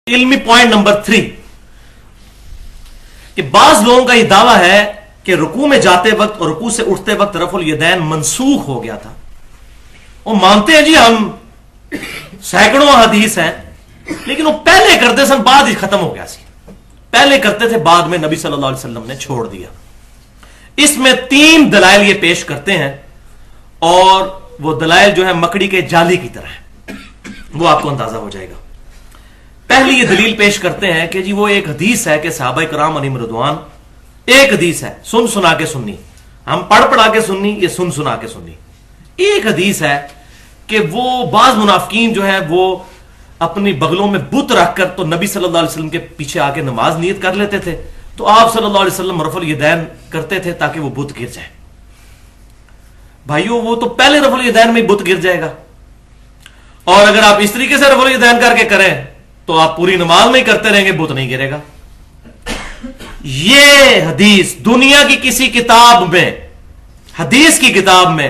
علمی point number 3 کہ بعض لوگوں کا یہ دعویٰ ہے کہ رکوع میں جاتے وقت اور رکوع سے اٹھتے وقت رفع الیدین منسوخ ہو گیا تھا. وہ مانتے ہیں جی ہم سینکڑوں حدیث ہیں، لیکن وہ پہلے کرتے سن بعد ہی ختم ہو گیا سی. پہلے کرتے تھے، بعد میں نبی صلی اللہ علیہ وسلم نے چھوڑ دیا. اس میں 3 دلائل یہ پیش کرتے ہیں، اور وہ دلائل جو ہے مکڑی کے جالی کی طرح ہے، وہ آپ کو اندازہ ہو جائے گا. پہلی یہ دلیل پیش کرتے ہیں کہ جی وہ ایک حدیث ہے کہ صحابہ کرام علیہم رضوان، ایک حدیث ہے سن سنا کے سننی، ہم پڑھ پڑھا کے سننی، یہ سن سنا کے سننی. ایک حدیث ہے کہ وہ بعض منافقین جو ہے وہ اپنی بغلوں میں بت رکھ کر تو نبی صلی اللہ علیہ وسلم کے پیچھے آ کے نماز نیت کر لیتے تھے، تو آپ صلی اللہ علیہ وسلم رفع الیدین کرتے تھے تاکہ وہ بت گر جائے. بھائیو وہ تو پہلے رفع الیدین میں بت گر جائے گا، اور اگر آپ اس طریقے سے رفع الیدین کر کے کریں تو آپ پوری نماز میں ہی کرتے رہیں گے، بت نہیں گرے گا. یہ حدیث دنیا کی کسی کتاب میں، حدیث کی کتاب میں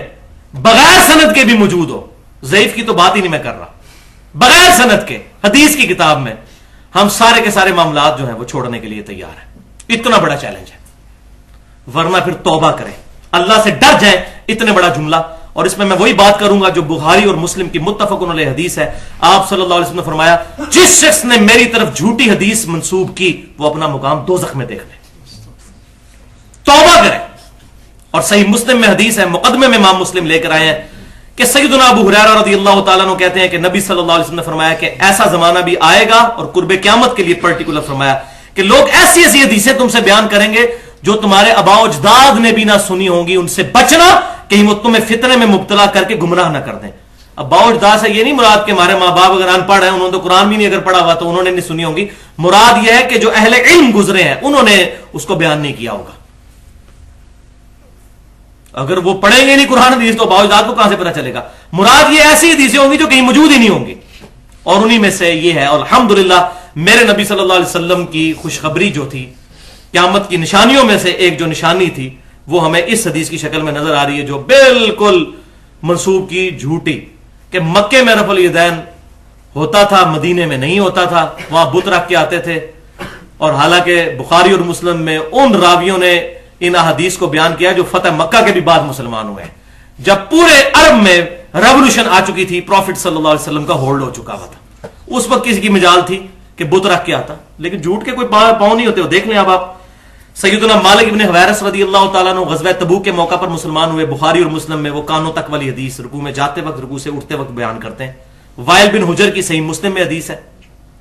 بغیر سند کے بھی موجود ہو، ضعیف کی تو بات ہی نہیں میں کر رہا، بغیر سند کے حدیث کی کتاب میں، ہم سارے کے سارے معاملات جو ہیں وہ چھوڑنے کے لیے تیار ہیں. اتنا بڑا چیلنج ہے، ورنہ پھر توبہ کریں، اللہ سے ڈر جائیں. اتنے بڑا جملہ، اور اس میں وہی بات کروں گا جو بخاری اور مسلم کی متفق علیہ حدیث ہے. آپ صلی اللہ علیہ وسلم نے فرمایا جس شخص نے میری طرف جھوٹی حدیث منسوب کی وہ اپنا مقام دوزخ میں دیکھ لے. توبہ کریں. اور صحیح مسلم میں حدیث ہے، مقدمے میں امام مسلم لے کر آئے ہیں کہ سیدنا ابو ہریرہ رضی اللہ تعالیٰ عنہ کہتے ہیں کہ نبی صلی اللہ علیہ وسلم نے فرمایا کہ ایسا زمانہ بھی آئے گا، اور قرب قیامت کے لیے پرٹیکولر فرمایا کہ لوگ ایسی ایسی حدیثیں تم سے بیان کریں گے جو تمہارے آباء و اجداد نے بھی نہ سنی ہوں گی. ان سے بچنا کہیں وہ تمہیں فتنے میں مبتلا کر کے گمراہ نہ کر دیں. آباء و اجداد سے یہ نہیں مراد کہ ہمارے ماں باپ اگر ان پڑھ ہیں، انہوں نے تو قرآن بھی نہیں اگر پڑھا ہوا تو انہوں نے نہیں سنی ہوگی. مراد یہ ہے کہ جو اہل علم گزرے ہیں انہوں نے اس کو بیان نہیں کیا ہوگا. اگر وہ پڑھیں گے نہیں قرآن حدیث تو آباء و اجداد کو کہاں سے پتہ چلے گا. مراد یہ ایسی حدیثیں ہوں گی جو کہیں موجود ہی نہیں ہوں گی، اور انہی میں سے یہ ہے. اور الحمدللہ میرے نبی صلی اللہ علیہ وسلم کی خوشخبری جو تھی، قیامت کی نشانیوں میں سے ایک جو نشانی تھی وہ ہمیں اس حدیث کی شکل میں نظر آ رہی ہے جو بالکل منسوب کی جھوٹی، کہ مکے میں رفع الیدین ہوتا تھا، مدینے میں نہیں ہوتا تھا، وہاں بت رکھ کے آتے تھے. اور حالانکہ بخاری اور مسلم میں ان راویوں نے ان احادیث کو بیان کیا جو فتح مکہ کے بھی بعد مسلمان ہوئے ہیں، جب پورے عرب میں ریولوشن آ چکی تھی، پروفٹ صلی اللہ علیہ وسلم کا ہولڈ ہو چکا ہوا تھا. اس وقت کسی کی مجال تھی کہ بت رکھ کے آتا، لیکن جھوٹ کے کوئی پاؤں نہیں ہوتے. دیکھ لیں اب آپ سیدنا مالک ابن حویرث رضی اللہ تعالیٰ عنہ غزوہ تبوک کے موقع پر مسلمان ہوئے. بخاری اور مسلم میں وہ کانوں تک والی حدیث رکوع میں جاتے وقت رکوع سے اٹھتے وقت بیان کرتے ہیں. وائل بن حجر کی صحیح مسلم میں حدیث ہے،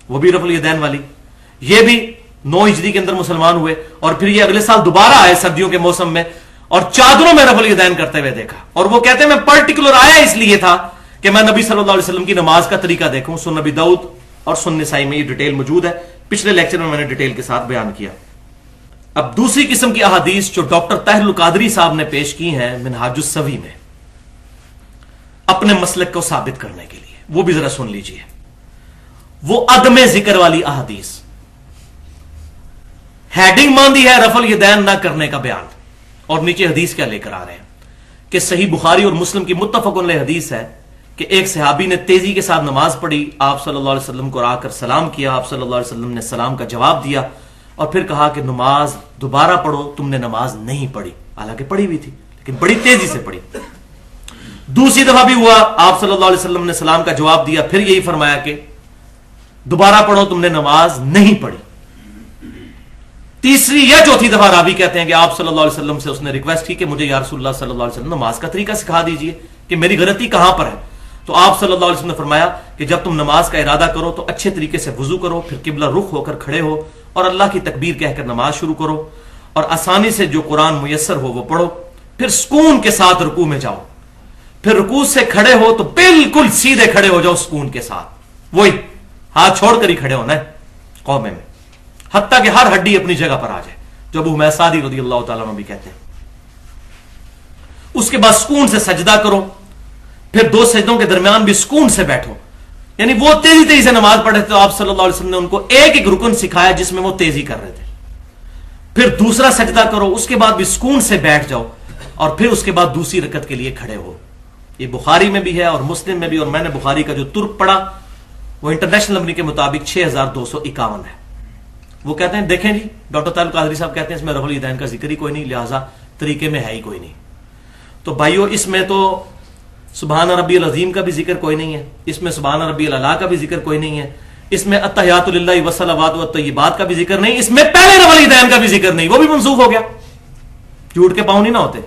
وہ بھی رفع الیدین والی. یہ بھی 9 ہجری کے اندر مسلمان ہوئے، اور پھر یہ اگلے سال دوبارہ آئے سردیوں کے موسم میں، اور چادروں میں رفع الیدین کرتے ہوئے دیکھا. اور وہ کہتے ہیں میں پرٹیکولر آیا اس لیے تھا کہ میں نبی صلی اللہ علیہ وسلم کی نماز کا طریقہ دیکھوں. سنن ابی داؤد اور سنن نسائی میں یہ ڈیٹیل موجود ہے، پچھلے لیکچر میں نے ڈیٹیل کے ساتھ بیان کیا. اب دوسری قسم کی احادیث جو ڈاکٹر طاہر القادری صاحب نے پیش کی ہیں منہاج السوی میں اپنے مسلک کو ثابت کرنے کے لیے، وہ بھی ذرا سن لیجئے. وہ عدم ذکر والی احادیث، ہیڈنگ باندھی ہے رفع الیدین نہ کرنے کا بیان، اور نیچے حدیث کیا لے کر آ رہے ہیں کہ صحیح بخاری اور مسلم کی متفق علیہ حدیث ہے کہ ایک صحابی نے تیزی کے ساتھ نماز پڑھی، آپ صلی اللہ علیہ وسلم کو آ کر سلام کیا، آپ صلی اللہ علیہ وسلم نے سلام کا جواب دیا، اور پھر کہا کہ نماز دوبارہ پڑھو، تم نے نماز نہیں پڑھی. حالانکہ پڑھی ہوئی تھی لیکن بڑی تیزی سے پڑھی. دوسری دفعہ بھی ہوا، آپ صلی اللہ علیہ وسلم نے سلام کا جواب دیا، پھر یہی فرمایا کہ دوبارہ پڑھو، تم نے نماز نہیں پڑھی. تیسری یا چوتھی دفعہ راوی کہتے ہیں کہ آپ صلی اللہ علیہ وسلم سے اس نے ریکویسٹ کی کہ مجھے یا رسول اللہ صلی اللہ علیہ وسلم نماز کا طریقہ سکھا دیجئے کہ میری غلطی کہاں پر ہے. تو آپ صلی اللہ علیہ وسلم نے فرمایا کہ جب تم نماز کا ارادہ کرو تو اچھے طریقے سے وضو کرو، پھر قبلہ رخ ہو کر کھڑے ہو اور اللہ کی تکبیر کہہ کر نماز شروع کرو، اور آسانی سے جو قرآن میسر ہو وہ پڑھو، پھر سکون کے ساتھ رکوع میں جاؤ، پھر رکوع سے کھڑے ہو تو بالکل سیدھے کھڑے ہو جاؤ سکون کے ساتھ، وہی ہاتھ چھوڑ کر ہی کھڑے ہونا ہے قومے میں، حتیٰ کہ ہر ہڈی اپنی جگہ پر آ جائے، جو ابو حمید سعدی رضی اللہ تعالیٰ عنہ بھی کہتے ہیں. اس کے بعد سکون سے سجدہ کرو، پھر 2 سجدوں کے درمیان بھی سکون سے بیٹھو. یعنی وہ تیزی سے نماز پڑھ رہے تھے تو آپ صلی اللہ علیہ وسلم نے ان کو ایک ایک رکن سکھایا جس میں وہ تیزی کر رہے تھے. پھر دوسرا سجدہ کرو، اس کے بعد بھی سکون سے بیٹھ جاؤ، اور پھر اس کے بعد دوسری رکعت کے لیے کھڑے ہو. یہ بخاری میں بھی ہے اور مسلم میں بھی، اور میں نے بخاری کا جو ترک پڑھا وہ انٹرنیشنل نمبر کے مطابق 6251 ہے. وہ کہتے ہیں دیکھیں جی ڈاکٹر طارق قادری صاحب کہتے ہیں اس میں رفع الیدین کا ذکر ہی کوئی نہیں, لہٰذا طریقے میں ہے ہی کوئی نہیں. تو بھائیو اس میں تو سبحان ربی العظیم کا بھی ذکر کوئی نہیں ہے, اس میں سبحان ربی الاعلیٰ کا بھی ذکر کوئی نہیں ہے, اس میں التحیات للہ والصلوات والطیبات کا بھی ذکر نہیں, اس میں پہلے رفع الیدین کا بھی ذکر نہیں, وہ بھی منسوخ ہو گیا. جھوٹ کے پاؤں نہیں نہ ہوتے.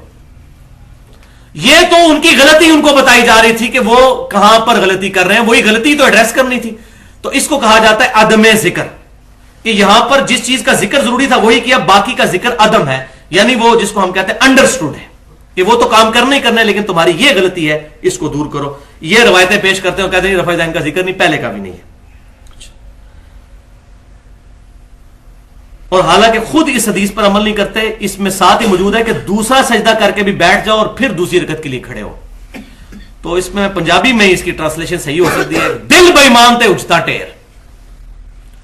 یہ تو ان کی غلطی ان کو بتائی جا رہی تھی کہ وہ کہاں پر غلطی کر رہے ہیں, وہی غلطی تو ایڈریس کرنی تھی. تو اس کو کہا جاتا ہے عدم ذکر, کہ یہاں پر جس چیز کا ذکر ضروری تھا وہی کیا, باقی کا ذکر عدم ہے, یعنی وہ جس کو ہم کہتے ہیں انڈرسٹوڈ ہے کہ وہ تو کام کرنا ہی کرنا ہے, لیکن تمہاری یہ غلطی ہے, اس کو دور کرو. یہ روایتیں پیش کرتے ہیں, کہتے ہیں رفع الیدین کا ذکر نہیں, پہلے کا بھی نہیں ہے. اور حالانکہ خود اس حدیث پر عمل نہیں کرتے. اس میں ساتھ ہی موجود ہے کہ دوسرا سجدہ کر کے بھی بیٹھ جاؤ اور پھر دوسری رکعت کے لیے کھڑے ہو. تو اس میں پنجابی میں اس کی ٹرانسلیشن صحیح ہو سکتی ہے, دل بے ایمان تے اجتا ٹیر.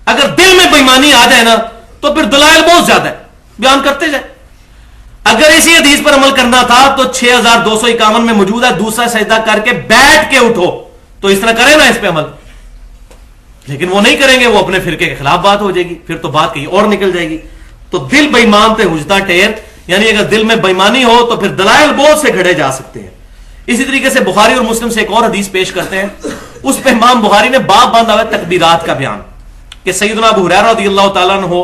اگر دل میں بےایمانی آ جائے نا تو پھر دلائل بہت زیادہ ہے, بیان کرتے جائے. اگر اسی حدیث پر عمل کرنا تھا تو 6251 میں موجود ہے دوسرا سجدہ کر کے بیٹھ کے اٹھو, تو اس طرح کرے نا اس پہ عمل. لیکن وہ نہیں کریں گے, وہ اپنے فرقے کے خلاف بات ہو جائے گی, پھر تو بات کہیں اور نکل جائے گی. تو دل بے ایمان تے حجتا ٹیر, یعنی اگر دل میں بےایمانی ہو تو پھر دلائل بہت سے گھڑے جا سکتے ہیں. اسی طریقے سے بخاری اور مسلم سے ایک اور حدیث پیش کرتے ہیں, اس پہ امام بخاری نے باب باندھا ہوا ہے تکبیرات کا بیان, کہ سیدنا ابو ہریرہ رضی اللہ تعالیٰ عنہ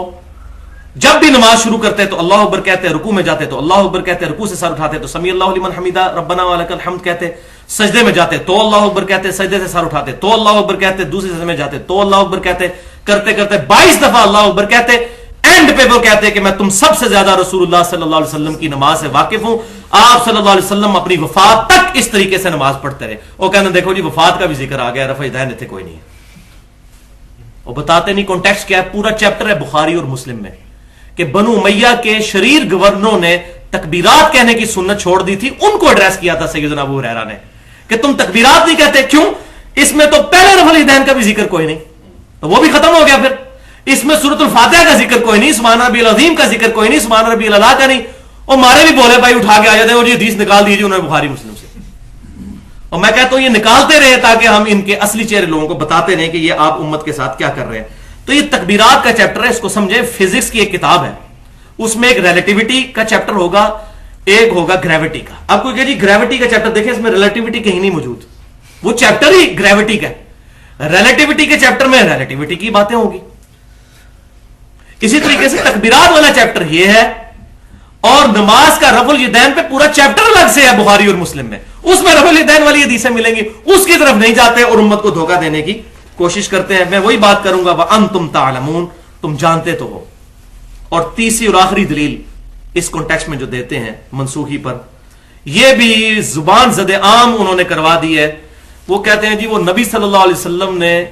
جب بھی نماز شروع کرتے تو اللہ اکبر کہتے, رکوع میں جاتے تو اللہ اکبر کہتے, رکوع سے سر اٹھاتے تو سمیع اللہ لمن حمیدہ ربنا ولک الحمد کہتے, سجدے میں جاتے تو اللہ اکبر کہتے, سجدے سے سر اٹھاتے تو اللہ اکبر کہتے, دوسرے سجدے میں جاتے تو اللہ اکبر کہتے, کرتے کرتے 22 دفعہ اللہ اکبر کہتے. اینڈ پہ وہ کہتے کہ میں تم سب سے زیادہ رسول اللہ صلی اللہ علیہ وسلم کی نماز سے واقف ہوں. آپ صلی اللہ علیہ وسلم اپنی وفات تک اس طریقے سے نماز پڑھتے رہے. وہ کہتے ہیں دیکھو جی وفات کا بھی ذکر آ گیا, رفع الیدین اتنے کوئی نہیں ہے. وہ بتاتے نہیں کانٹیکسٹ کیا ہے. پورا چیپٹر ہے بخاری اور مسلم میں کہ بنو امیہ کے شریر گورنروں نے تکبیرات کہنے کی سنت چھوڑ دی تھی, ان کو ایڈریس کیا تھا سیدنا ابو ہریرہ نے کہ تم تکبیرات نہیں کہتے, کیوں؟ اس میں تو پہلے رفع الیدین کا بھی ذکر کوئی نہیں, تو وہ بھی ختم ہو گیا. پھر اس میں سورۃ الفاتحہ کا ذکر کوئی نہیں, سبحان ربی العظیم کا ذکر کوئی نہیں, سبحان ربی الاعلیٰ کا نہیں. اور مارے بھی بولے بھائی اٹھا کے آ جاتے ہیں, اور یہ حدیث نکال دیجیے انہوں نے بخاری مسلم سے. اور میں کہتا ہوں یہ نکالتے رہے تاکہ ہم ان کے اصلی چہرے لوگوں کو بتاتے رہیں کہ یہ آپ امت کے ساتھ کیا کر رہے ہیں. تو یہ تکبیرات کا چیپٹر ہے, اس کو سمجھیں. فزکس کی ایک کتاب ہے, اس میں ایک ریلیٹیوٹی کا چیپٹر ہوگا, ایک ہوگا گریوٹی کا. آپ کو کہ جی گریوٹی کا چیپٹر دیکھیں, اس میں ریلیٹیوٹی کہیں نہیں موجود, وہ چیپٹر ہی گریوٹی کا ہے. ریلیٹیوٹی کے چیپٹر میں ریلیٹیوٹی کی باتیں ہوگی. اسی طریقے سے تکبیرات والا چیپٹر یہ ہے, اور نماز کا رفع الیدین پہ پورا چیپٹر الگ سے ہے بخاری اور مسلم میں, اس میں رفع الیدین والی حدیثیں ملیں گی, اس کی طرف نہیں جاتے اور امت کو دھوکہ دینے کی کوشش کرتے ہیں. میں وہی بات کروں گا, وَأَنْتُمْ تَعْلَمُونَ, تم جانتے تو ہو. اور تیسری اور آخری دلیل اس کانٹیکسٹ میں جو دیتے ہیں منسوخی پر, یہ بھی زبان زد عام انہوں نے کروا دی ہے. وہ کہتے ہیں جی وہ نبی صلی اللہ علیہ وسلم نے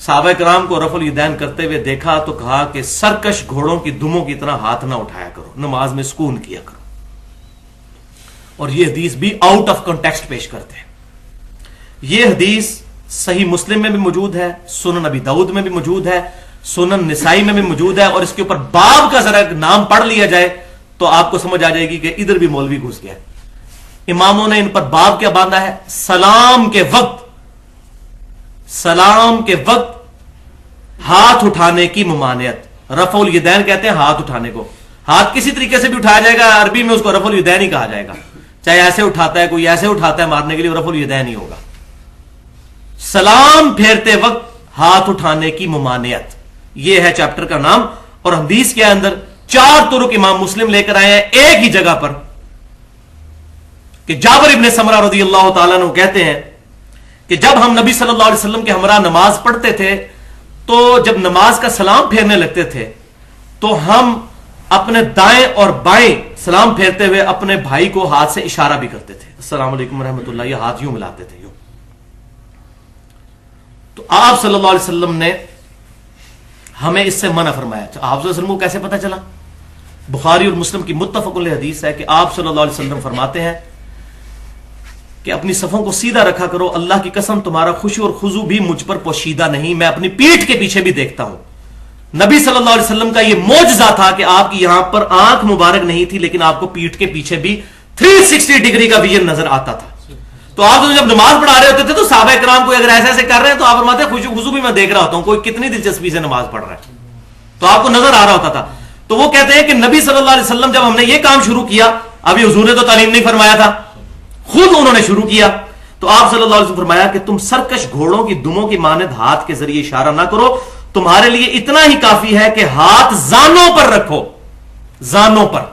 صحابہ کرام کو رفع الیدین کرتے ہوئے دیکھا تو کہا کہ سرکش گھوڑوں کی دموں کی طرح ہاتھ نہ اٹھایا کرو, نماز میں سکون کیا کرو. اور یہ حدیث بھی آؤٹ آف کانٹیکسٹ پیش کرتے ہیں. یہ حدیث صحیح مسلم میں بھی موجود ہے, سنن ابی داؤد میں بھی موجود ہے, سنن نسائی میں بھی موجود ہے. اور اس کے اوپر باب کا ذرا نام پڑھ لیا جائے تو آپ کو سمجھ آ جائے گی کہ ادھر بھی مولوی گھس گیا. اماموں نے ان پر باب کیا باندھا ہے, سلام کے وقت ہاتھ اٹھانے کی ممانعت. رفع الیدین کہتے ہیں ہاتھ اٹھانے کو. ہاتھ کسی طریقے سے بھی اٹھایا جائے گا, عربی میں اس کو رفع الیدین ہی کہا جائے گا. چاہے ایسے اٹھاتا ہے, کوئی ایسے اٹھاتا ہے مارنے کے لیے, رفع الیدین ہی ہوگا. سلام پھیرتے وقت ہاتھ اٹھانے کی ممانعت, یہ ہے چیپٹر کا نام. اور حدیث کے اندر 4 طرق امام مسلم لے کر آئے ہیں ایک ہی جگہ پر, کہ جابر ابن سمرہ رضی اللہ تعالیٰ عنہ کہتے ہیں کہ جب ہم نبی صلی اللہ علیہ وسلم کے ہمراہ نماز پڑھتے تھے تو جب نماز کا سلام پھیرنے لگتے تھے تو ہم اپنے دائیں اور بائیں سلام پھیرتے ہوئے اپنے بھائی کو ہاتھ سے اشارہ بھی کرتے تھے, السلام علیکم ورحمۃ اللہ, یہ ہاتھ یوں ملاتے تھے یوں. تو آپ صلی اللہ علیہ وسلم نے ہمیں اس سے منع فرمایا. آپ صلی اللہ علیہ وسلم کو کیسے پتا چلا؟ بخاری اور مسلم کی متفق علیہ حدیث ہے کہ آپ صلی اللہ علیہ وسلم فرماتے ہیں کہ اپنی صفوں کو سیدھا رکھا کرو, اللہ کی قسم تمہارا خشوع اور خضوع بھی مجھ پر پوشیدہ نہیں, میں اپنی پیٹھ کے پیچھے بھی دیکھتا ہوں. نبی صلی اللہ علیہ وسلم کا یہ معجزہ تھا کہ آپ کی یہاں پر آنکھ مبارک نہیں تھی, لیکن آپ کو پیٹھ کے پیچھے بھی 360 ڈگری کا ویژن نظر آتا تھا. تو آپ جب نماز پڑھا رہے ہوتے تھے تو صحابہ کرام کوئی اگر ایسے ایسے کر رہے ہیں تو آپ فرماتے ہیں خشوع خضوع بھی میں دیکھ رہا ہوتا ہوں، کوئی کتنی دلچسپی سے نماز پڑھ رہا ہے، تو آپ کو نظر آ رہا ہوتا تھا. تو وہ کہتے ہیں کہ نبی صلی اللہ علیہ وسلم جب ہم نے یہ کام شروع کیا، ابھی حضور نے تو تعلیم نہیں فرمایا تھا، خود انہوں نے شروع کیا، تو آپ صلی اللہ علیہ وسلم فرمایا کہ تم سرکش گھوڑوں کی دموں کی مانند ہاتھ کے ذریعے اشارہ نہ کرو، تمہارے لیے اتنا ہی کافی ہے کہ ہاتھ زانوں پر رکھو، زانوں پر،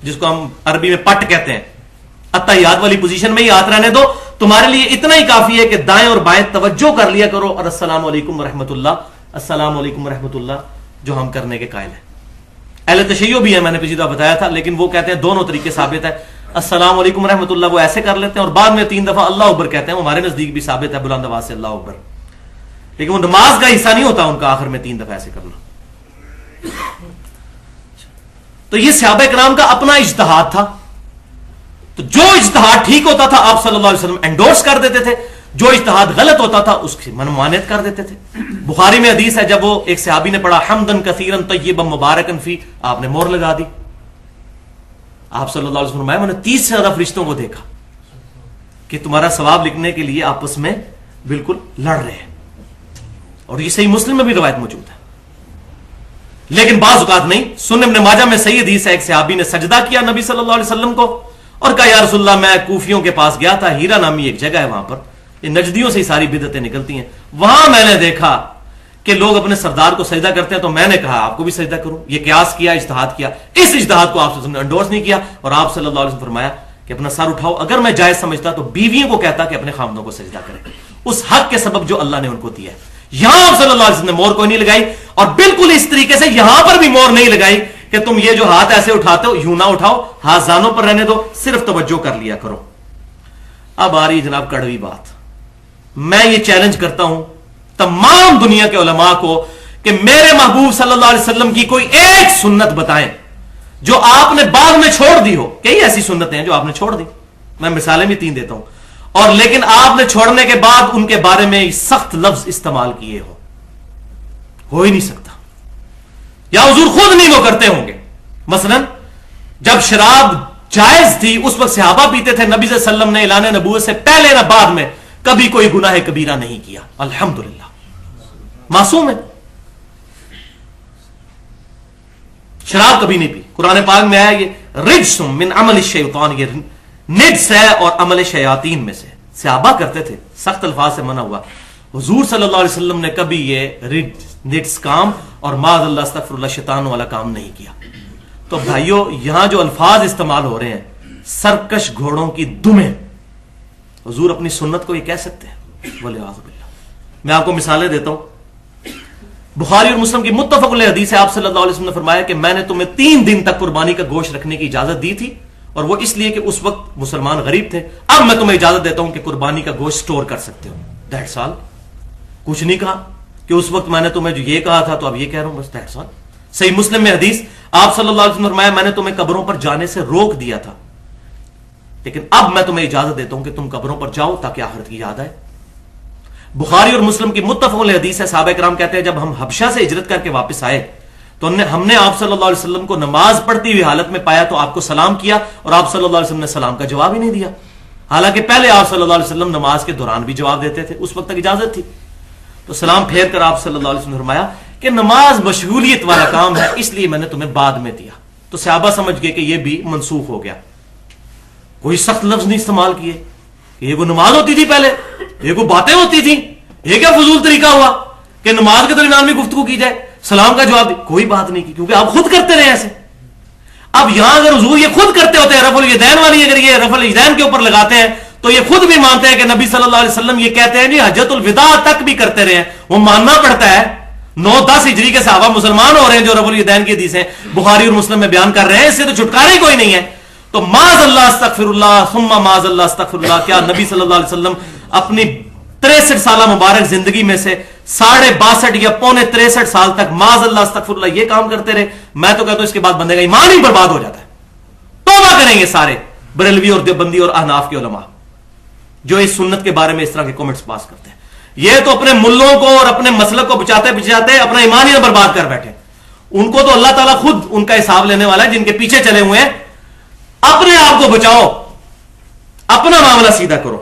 جس کو ہم عربی میں پٹ کہتے ہیں، اتحیات والی پوزیشن میں ہی ہاتھ رہنے دو، تمہارے لیے اتنا ہی کافی ہے کہ دائیں اور بائیں توجہ کر لیا کرو، اور السلام علیکم ورحمۃ اللہ، السلام علیکم ورحمۃ اللہ جو ہم کرنے کے قائل ہیں. اہل تشیع بھی ہے، میں نے پچھلی دفعہ بتایا تھا، لیکن وہ کہتے ہیں دونوں طریقے ثابت ہے. السلام علیکم ورحمۃ اللہ وہ ایسے کر لیتے ہیں اور بعد میں 3 دفعہ اللہ اکبر کہتے ہیں، وہ ہمارے نزدیک بھی ثابت ہے بلند آواز سے اللہ اکبر، لیکن وہ نماز کا حصہ نہیں ہوتا ان کا آخر میں 3 دفعہ ایسے کرنا. تو یہ صحابہ کرام کا اپنا اجتہاد تھا، تو جو اجتہاد ٹھیک ہوتا تھا آپ صلی اللہ علیہ وسلم انڈورس کر دیتے تھے، جو اجتہاد غلط ہوتا تھا اس کی منمانعت کر دیتے تھے. بخاری میں حدیث ہے جب وہ ایک صحابی نے پڑھا حمدن کثیرن طیبا مبارکن فی، آپ نے مور لگا دی. آپ صلی اللہ علیہ وسلم میں نے 30 سے زیادہ فرشتوں کو دیکھا کہ تمہارا ثواب لکھنے کے لیے آپس میں بالکل لڑ رہے ہیں، اور یہ صحیح مسلم میں بھی روایت موجود ہے. لیکن بعض اوقات نہیں. سنن ابن ماجہ میں صحیح حدیث ہے، ایک صحابی نے سجدہ کیا نبی صلی اللہ علیہ وسلم کو اور کہا یا رسول اللہ میں کوفیوں کے پاس گیا تھا، ہیرا نامی ایک جگہ ہے وہاں پر، یہ نجدیوں سے ہی ساری بدعتیں نکلتی ہیں، وہاں میں نے دیکھا کہ لوگ اپنے سردار کو سجدہ کرتے ہیں، تو میں نے کہا آپ کو بھی سجدہ کروں. یہ قیاس کیا، اجتہاد کیا، اس اجتہاد کو آپ نے انڈورس نہیں کیا، اور آپ صلی اللہ علیہ وسلم فرمایا کہ اپنا سر اٹھاؤ. اگر میں جائز سمجھتا تو بیویوں کو کہتا کہ اپنے خامدوں کو سجدہ کریں، اس حق کے سبب جو اللہ نے ان کو دیا ہے. یہاں آپ صلی اللہ علیہ وسلم نے مور کوئی نہیں لگائی، اور بالکل اس طریقے سے یہاں پر بھی مور نہیں لگائی کہ تم یہ جو ہاتھ ایسے اٹھاتے ہو یوں نہ اٹھاؤ، ہاتھ زانوں پر رہنے دو، صرف توجہ کر لیا کرو. اب آ رہی جناب کڑوی بات. میں یہ چیلنج کرتا ہوں تمام دنیا کے علماء کو کہ میرے محبوب صلی اللہ علیہ وسلم کی کوئی ایک سنت بتائیں جو آپ نے بعد میں چھوڑ دی ہو. کئی ایسی سنتیں ہیں جو آپ نے چھوڑ دی، میں مثالیں بھی 3 دیتا ہوں، اور لیکن آپ نے چھوڑنے کے بعد ان کے بارے میں سخت لفظ استعمال کیے ہو ہی نہیں سکتا، یا حضور خود نہیں وہ کرتے ہوں گے. مثلا جب شراب جائز تھی اس وقت صحابہ پیتے تھے، نبی صلی اللہ علیہ وسلم نے اعلان نبوت سے پہلے نہ بعد میں کبھی کوئی گناہ کبیرہ نہیں کیا، الحمدللہ معصوم ہے، شراب کبھی نہیں پی. قرآن پاک میں آیا یہ رجس من عمل الشیطان، یہ نجس ہے اور عمل شیاطین میں سے. صحابہ کرتے تھے، سخت الفاظ سے منع ہوا. حضور صلی اللہ علیہ وسلم نے کبھی یہ نجس کام اور معاذ اللہ استغفر اللہ شیطان والا کام نہیں کیا. تو بھائیو یہاں جو الفاظ استعمال ہو رہے ہیں سرکش گھوڑوں کی دمیں، حضور اپنی سنت کو یہ کہہ سکتے ہیں؟ والعیاذ باللہ. میں آپ کو مثالیں دیتا ہوں. بخاری اور مسلم کی متفق علیہ حدیث ہے، آپ صلی اللہ علیہ وسلم نے فرمایا کہ میں نے تمہیں 3 دن تک قربانی کا گوشت رکھنے کی اجازت دی تھی، اور وہ اس لیے کہ اس وقت مسلمان غریب تھے. اب میں تمہیں اجازت دیتا ہوں کہ قربانی کا گوشت سٹور کر سکتے ہو. That's all. کچھ نہیں کہا کہ اس وقت میں نے تمہیں جو یہ کہا تھا تو اب یہ کہہ رہا ہوں، بس دیٹس آل. صحیح مسلم میں حدیث، آپ صلی اللہ علیہ وسلم نے فرمایا میں نے تمہیں قبروں پر جانے سے روک دیا تھا، لیکن اب میں تمہیں اجازت دیتا ہوں کہ تم قبروں پر جاؤ تاکہ آخرت کی یاد آئے. بخاری اور مسلم کی متفق علیہ حدیث ہے، صحابہ کرام کہتے ہیں جب ہم حبشہ سے ہجرت کر کے واپس آئے تو ہم نے آپ صلی اللہ علیہ وسلم کو نماز پڑھتی ہوئی حالت میں پایا، تو آپ کو سلام کیا اور آپ صلی اللہ علیہ وسلم نے سلام کا جواب ہی نہیں دیا، حالانکہ پہلے آپ صلی اللہ علیہ وسلم نماز کے دوران بھی جواب دیتے تھے، اس وقت تک اجازت تھی. تو سلام پھیر کر آپ صلی اللہ علیہ وسلم نے فرمایا کہ نماز مشغولیت والا کام ہے، اس لیے میں نے تمہیں بعد میں دیا. تو صحابہ سمجھ گئے کہ یہ بھی منسوخ ہو گیا. کوئی سخت لفظ نہیں استعمال کیے کہ یہ کوئی نماز ہوتی تھی پہلے، یہ کوئی باتیں ہوتی تھیں، یہ کیا فضول طریقہ ہوا کہ نماز کے درمیان بھی گفتگو کی جائے، سلام کا جواب دی. کوئی بات نہیں کی کیونکہ آپ خود کرتے رہے ایسے. اب یہاں اگر حضور یہ خود کرتے ہوتے ہیں رفع الیدین والی، اگر یہ رفع الیدین کے اوپر لگاتے ہیں تو یہ خود بھی مانتے ہیں کہ نبی صلی اللہ علیہ وسلم یہ کہتے ہیں جی حجۃ الوداع تک بھی کرتے رہے ہیں. وہ ماننا پڑتا ہے. 9-10 ہجری کے صحابہ مسلمان ہو رہے ہیں جو رفع الیدین کی حدیثیں بخاری اور مسلم میں بیان کر رہے ہیں، اس سے تو چھٹکارا ہی کوئی نہیں ہے. تو معاذ اللہ استغفر اللہ ثم معاذ اللہ استغفر اللہ. کیا نبی صلی اللہ علیہ وسلم اپنی 63 سالہ مبارک زندگی میں سے 62.5 یا 63 سال تک معاذ اللہ استغفر اللہ یہ کام کرتے رہے؟ میں تو کہتا ہوں اس کے بعد بندے کا ایمان ہی برباد ہو جاتا ہے. توبہ کریں گے سارے بریلوی اور دیوبندی اور احناف کے علماء جو اس سنت کے بارے میں اس طرح کے کمنٹس پاس کرتے ہیں. یہ تو اپنے ملوں کو اور اپنے مسلک کو بچاتے بچاتے اپنا ایمان ہی برباد کر بیٹھے. ان کو تو اللہ تعالیٰ خود ان کا حساب لینے والا ہے جن کے پیچھے چلے ہوئے ہیں. اپنے آپ کو بچاؤ، اپنا معاملہ سیدھا کرو.